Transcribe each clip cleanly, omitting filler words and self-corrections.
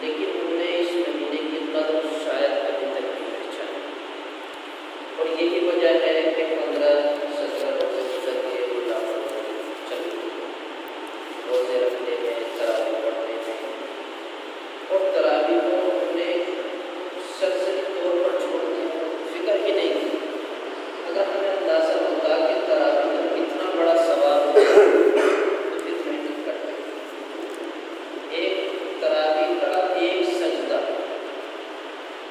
लेकिन उन्होंने इस महीने की कदर शायद अभी तक नहीं पहचानी। और यही वजह है कि 15-17 रोजे गुजर के मुलाफा चल रोजे रखने में, तरावी पढ़ने में, और तरावी को उन्होंने सरसरी तौर पर छोड़ दिया, फिक्र ही नहीं की। अगर हमें अंदाजा होता कि तरावी में कितना बड़ा सवाब होता तो फिर मेहनत करते। एक तरावी का एक सजदा,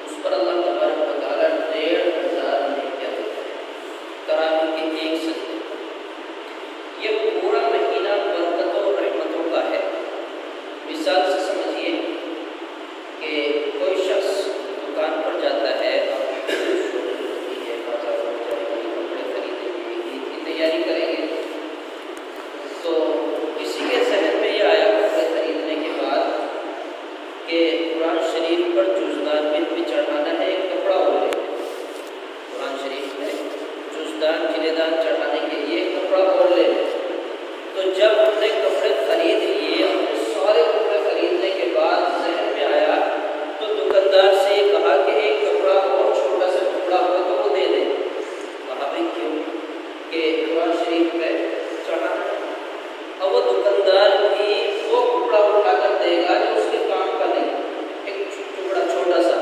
उस पर अल्लाह तबारक व तआला 1500 नेकियां देता है। तरावी के एक सजदे, ये पूरा महीना बरकतों और रहमतों का है। मिसाल से समझिए कि कोई शख्स दुकान पर जाता है, तैयारी करेंगे, तो किसी के जहन में ये आया कपड़े खरीदने के बाद कि कुरान शरीफ पर जुज़दान भी चढ़ाना है, एक कपड़ा और ले। कुरान शरीफ में जुज़दान जिलेदान चढ़ाने के लिए कपड़ा और ले। तो जब हमने कपड़े खरीद लिए, हमने सारे कपड़े खरीदने के बाद जहन में आया तो दुकानदार से ये कहा कि एक कपड़ा और छोटा सा टुकड़ा हुआ तो वो दे दें। कहा भाई क्यों? कि कुरान शरीफ में चढ़ाना है। अब वो दुकानदार भी वो कपड़ा उठाकर देगा जो उसके काम का नहीं, एक टुकड़ा छोटा सा।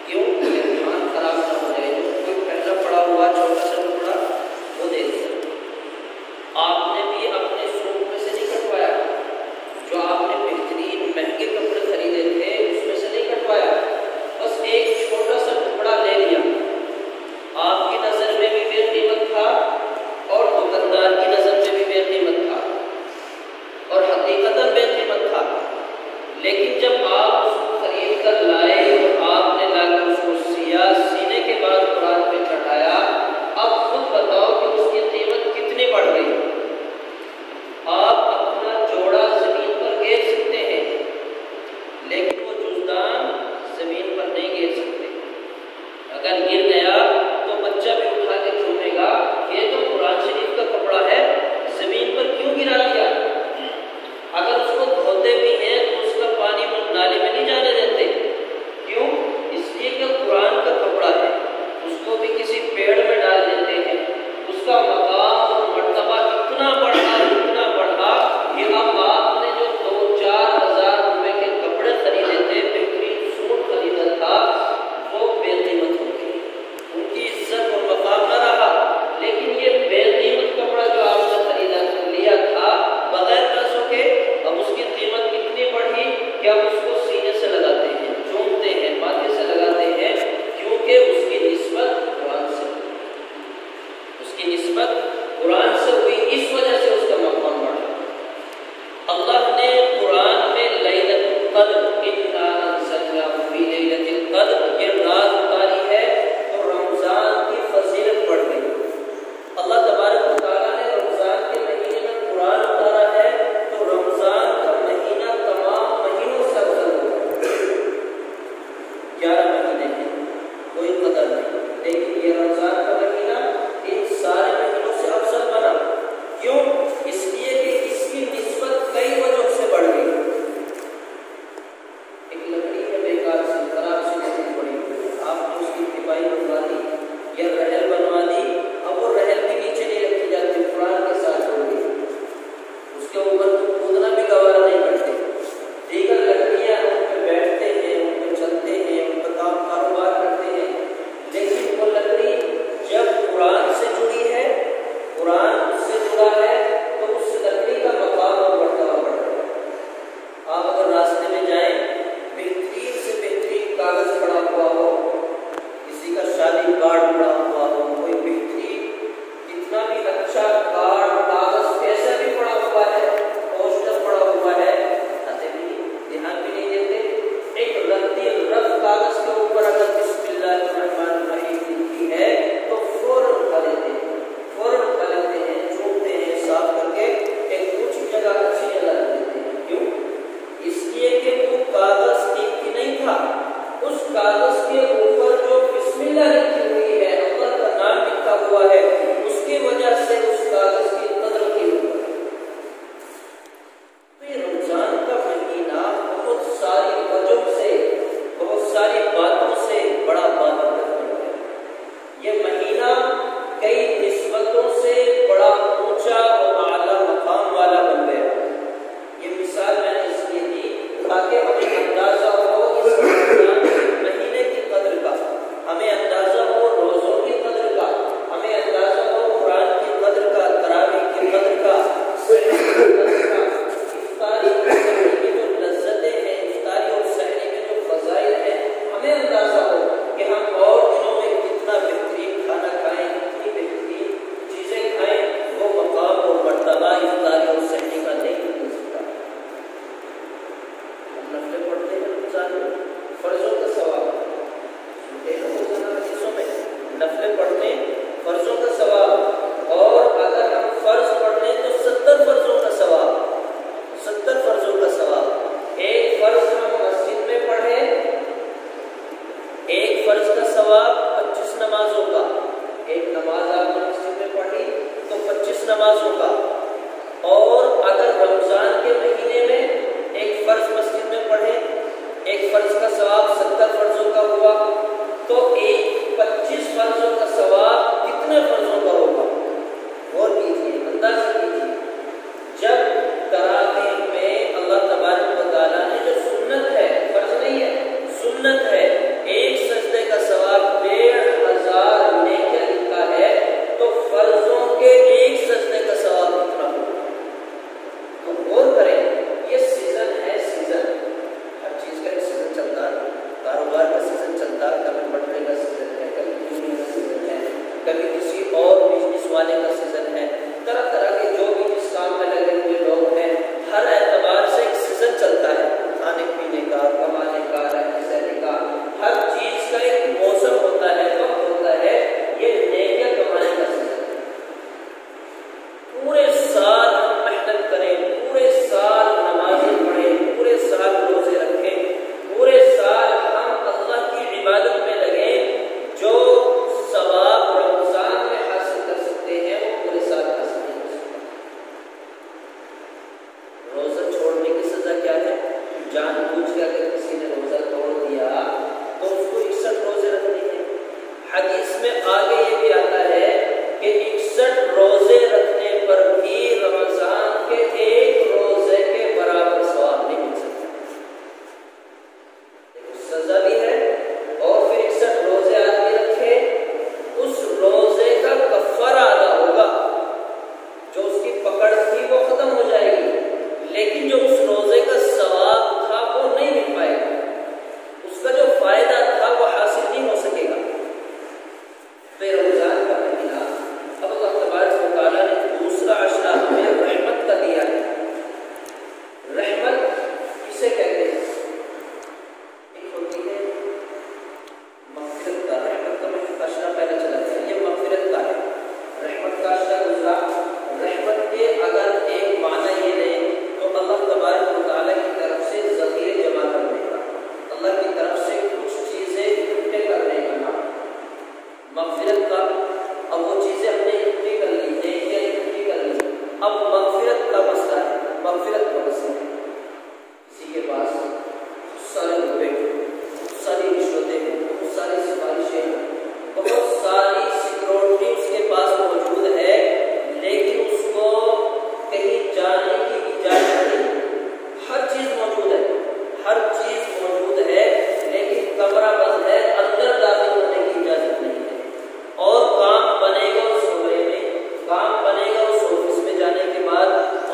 क्यों? ईमान खराब ना हो जाए, जो कोई पहला पड़ा हुआ छोटा सा टुकड़ा वो दे दिया। आपने भी अपने सूट में से नहीं कटवाया, जो आपने बेहतरीन महंगे कपड़े खरीदे थे उसमें से नहीं कटवाया, बस एक छोटा सा टुकड़ा ले लिया। आपकी नज़र में भी बेकीमत था और दुकानदार की नज़र में भी बेकीमत था और हकीकतन बेकीमत था। लेकिन जब आप उसको खरीद कर लाए और आपने लाकर उसको सिया, सीने के बाद कुरान पे चढ़ाया, अब खुद बताओ कि उसकी कीमत कितनी बढ़ गई। आप अपना जोड़ा जमीन पर गिर सकते हैं, लेकिन वो जुज़दान जमीन पर नहीं गिर सकते। अगर गिर गया तो बच्चा भी उठा के झूमेगा, ये तो कुरान शरीफ का कपड़ा है, जमीन पर क्यों गिरा दिया। अगर उसको धोते भी हैं तो उसका पानी नाली में नहीं जाने देते। क्यों? इसलिए कि कुरान का कपड़ा है। उसको भी किसी पेड़ में डाल देते हैं, उसका मकाम और मर्तबा इतना बढ़ा कि अब आपने जो 2-4 हज़ार रुपए के कपड़े खरीदे थे, बेहतरीन सूट खरीदा था, वो बेकीमत हो गई, उनकी इज्जत और मकाम न रहा। लेकिन ये बेकीमत कपड़ा जो आपने खरीदा लिया था बगैर पैसों के, अब उसकी कीमत कितनी बढ़ी कि अब उसको सीने से लगाते हैं, चूमते हैं, माथे से लगाते हैं, क्योंकि उसकी निस्बत कुरान से, उसकी निस्बत कुरान से हुई, इस वजह से उसका मकाम बढ़ा। अल्लाह ने कुरान में लैलतुल क़द्र, इन्ना अंज़लनाहु फ़ी लैलतिल क़द्र, ये रात उतारी है तो रमज़ान की फजीलत बढ़ गई। अल्लाह तबारक व तआला ने रमज़ान के महीने में कुरान उतारा है तो रमज़ान का महीना तमाम महीनों से अफजल होगा। 11 महीने हैं, कोई कदर नहीं, लेकिन ये रमज़ान का महीना इन सारे महीनों से अफजल बना। क्यों? इसलिए कि इसकी निस्बत कई वजहों से बढ़ गई। एक लकड़ी है बेकार सी, खराब सी लकड़ी पड़ी, आपने उसकी तिपाई बनवा दी या रहल बनवा दी, अब वो रहल भी नीचे नहीं रखी जाती, कुरान के साथ जोड़ दी, उसके ऊपर कूदना भी गवारा नहीं करते। दीगर लकड़ियां उन पर बैठते हैं, उन पर चलते हैं, उन पर कारोबार करते हैं, लेकिन वो लकड़ी जब कुरान से जुड़ी है, कुरान उससे जुड़ा है, तो उस लकड़ी का मकाम और मर्तबा बढ़ता है। आप अगर रास्ते में जाएं, बेहतरीन से बेहतरीन कागज पड़ा हुआ हो, किसी का शादी कार्ड पड़ा हुआ हो, कोई बेहतरीन कितना भी अच्छा कार्ड कागज कैसा भी पड़ा हुआ है, पोस्टर पड़ा हुआ है, आते भी ध्यान भी नहीं देते। एक रद्दी रफ कागज के ऊपर अगर बिस्मिल्लाहिर्रहमानिर्रहीम लिखी है तो फौरन उठा लेते हैं, फौरन उठा लेते हैं, चूमते हैं, साफ करके एक कुछ जगह अच्छी जगह रख देते हैं। क्यों? इसलिए कि वो कागज कीमती नहीं था, उस कागज के ऊपर जो बिस्मिल्लाह लिखी हुई है, अल्लाह का नाम लिखा हुआ है, उसकी वजह से उस कागज की कदर की हुई है। तो ये रमजान का महीना बहुत सारी सजा भी है, और फिर 61 रोजे आदमी रखे, उस रोजे का कफारा अदा होगा। जो उसकी पकड़ थी वो खत्म हो जाएगी, लेकिन जो उस रोजे का सवाब था वो नहीं मिल पाएगा, उसका जो फायदा था वो हासिल नहीं हो सकेगा। तो रमजान का महीना अब अल्लाह तबारक व तआला ने दूसरा अशरा हमें रहमत का दिया है। रहमत किसे कहते हैं? एक होती है मग़फ़िरत का, रहमत का अशरा पहले चला गया, ये मग़फ़िरत का है। रहमत का अशरा गुजरा। रहमत के अगर एक माना ये लें तो अल्लाह तबारक व तआला की तरफ से ज़ख़ीरे जमा करने का, अल्लाह की तरफ से कुछ चीज़ें इकट्ठे करने का नाम मग़फ़िरत का। अब वो चीज़ें हमने इकट्ठी कर ली, नेकियां इकट्ठी कर ली, अब मग़फ़िरत का मसला है, मग़फ़िरत का मसला है। किसी के पास बहुत सारे रुपए, बहुत सारी रिश्वतें, बहुत सारी सिफारिशें, बहुत सारी सिक्योरिटी उसके पास मौजूद है, लेकिन उसको कहीं जाने की इजाज़त नहीं। हर चीज़ मौजूद है, हर चीज़ मौजूद है, लेकिन कमरा बंद है, अंदर दाखिल होने की इजाज़त नहीं है। और काम बनेगा उस कमरे में, काम बनेगा उस ऑफिस में जाने के बाद,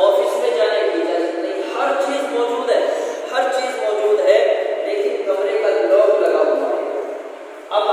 ऑफिस में जाने की इजाज़त नहीं। हर चीज़ मौजूद है, हर चीज़ मौजूद है, लेकिन कमरे का लॉक लगा हुआ है। अब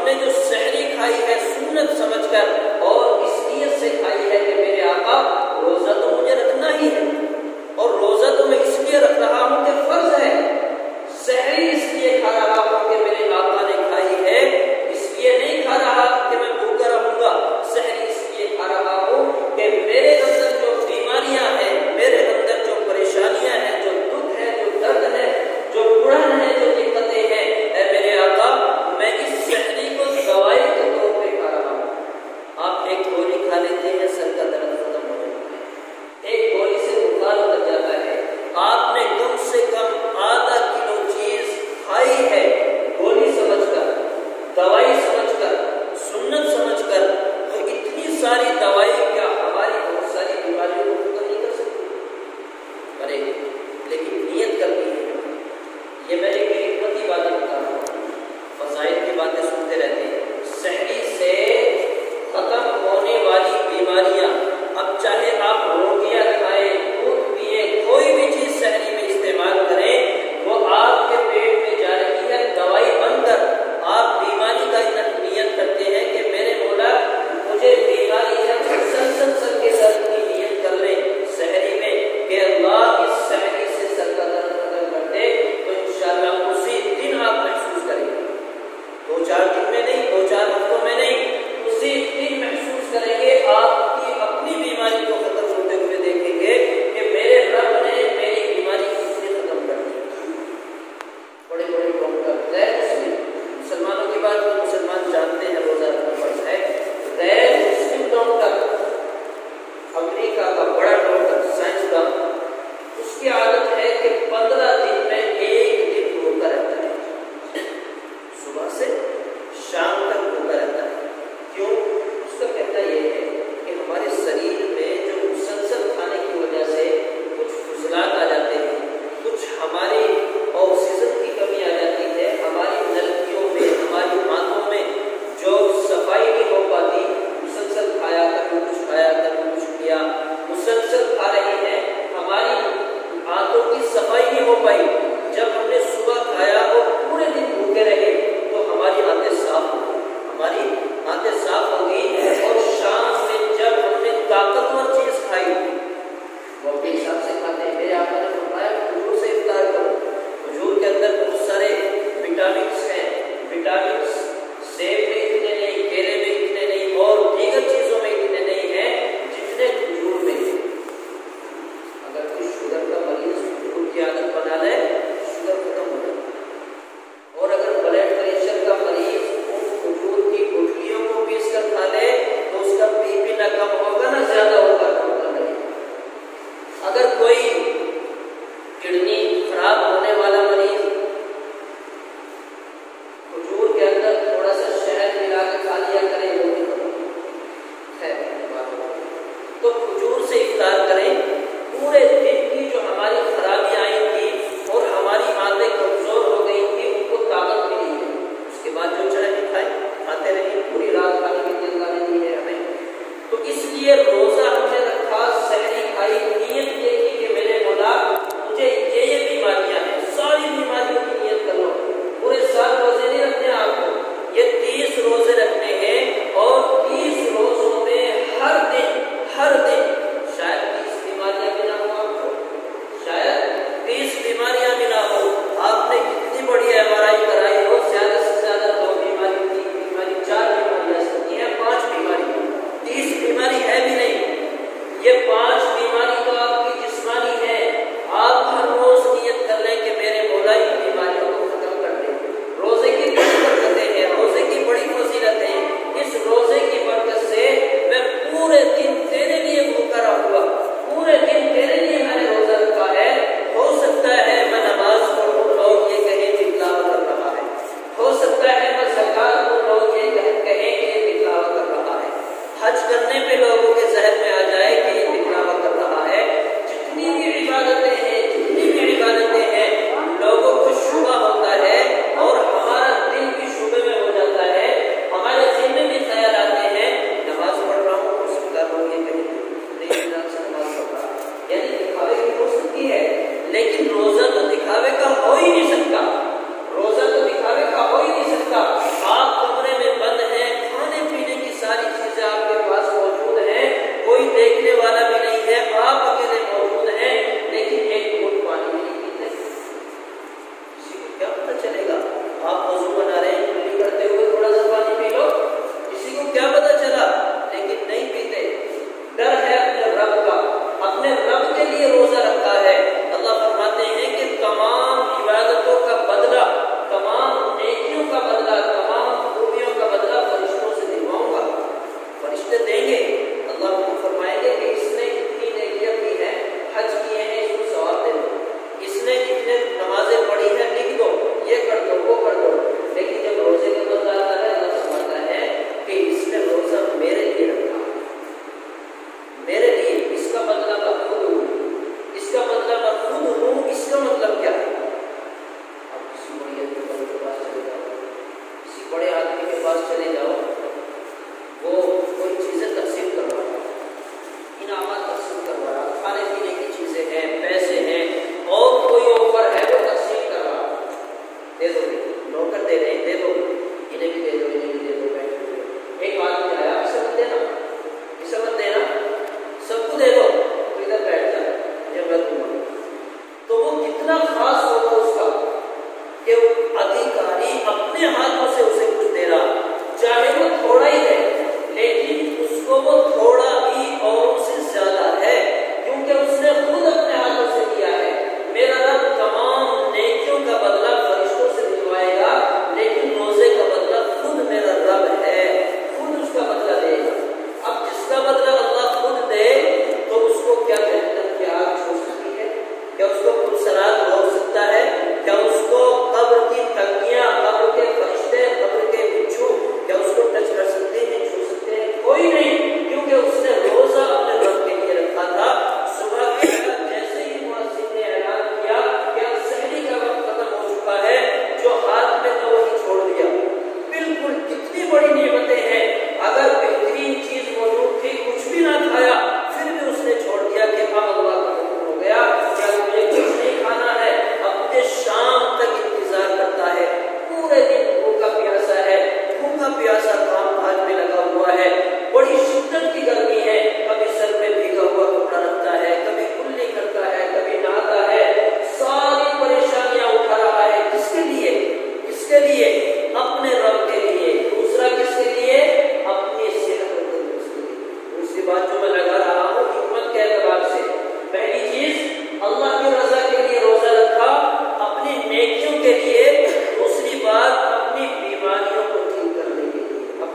हमने जो सहरी खाई है सुन्नत समझकर और इस नियत से खाई है कि मेरे आका रोजा तो मुझे रखना ही है, और रोजा तो मैं इसलिए रख रहा हूं कि फर्ज है। सहरी इसलिए खा रहा हूं कि मेरे आका ने खाई है, इसलिए नहीं खा रहा कि मैं भूखा रहूंगा। सहरी इसलिए खा रहा हूं कि मेरे अंदर जो बीमारियां हैं, मेरे अंदर जो परेशानियां हैं, जो दुख है, जो दर्द है, जो बुढ़न है, जो दिक्कतें हैं, मेरे आका मैं इस सहरी को दवाई के तौर पे खा रहा हूं। आप एक गोली खा लेते हैं, सर का दर्द खत्म हो जाता है, एक गोली से बुखार उतर जाता है। आपने कम से कम आधा किलो चीज खाई है, गोली समझकर, दवाई समझकर, सुन्नत समझकर, तो इतनी सारी दवाई क्या हमारी बहुत सारी बीमारियों को खत्म नहीं कर सकती? अरे लेकिन नियत करनी है। ये मैं एक हिकमती बातें बता रहा हूँ, फज़ाइल की बातें सुनते रहते हैं। सहरी से खत्म होने वाली बीमारियां, अब चाहे आप रोटियां खाएं, दूध पिए, कोई भी चीज सहरी में इस्तेमाल करें, वो आपके पेट में जा रही है दवाई बनकर। आप बीमारी का नियत करते हैं कि मेरे मौला मुझे बीमारी है,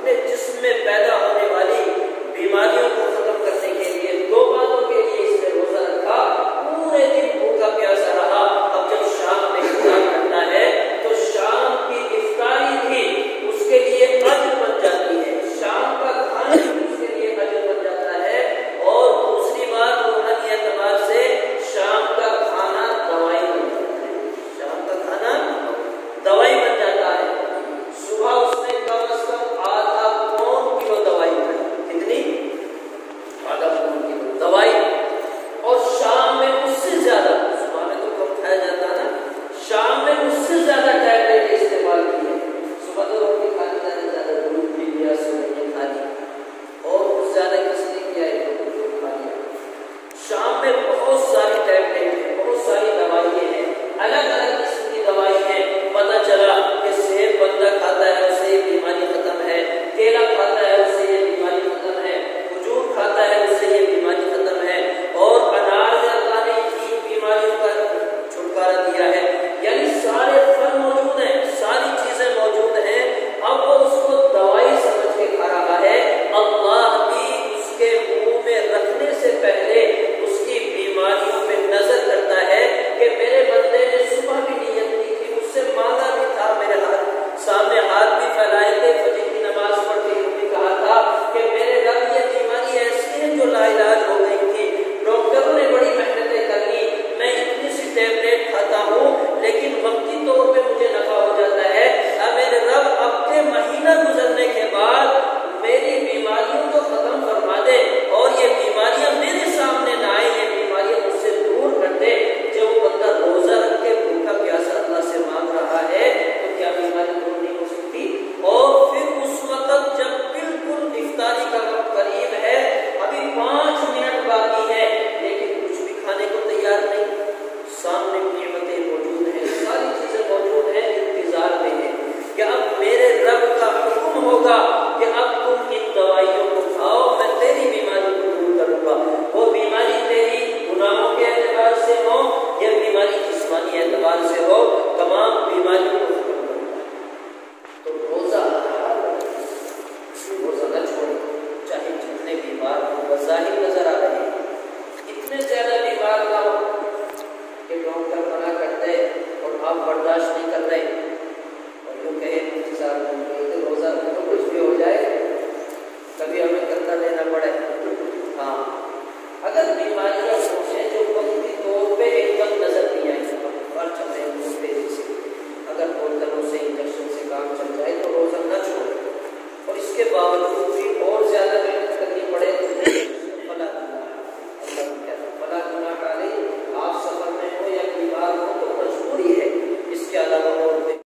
अपने जिस्म में पैदा होने वाली बीमारियों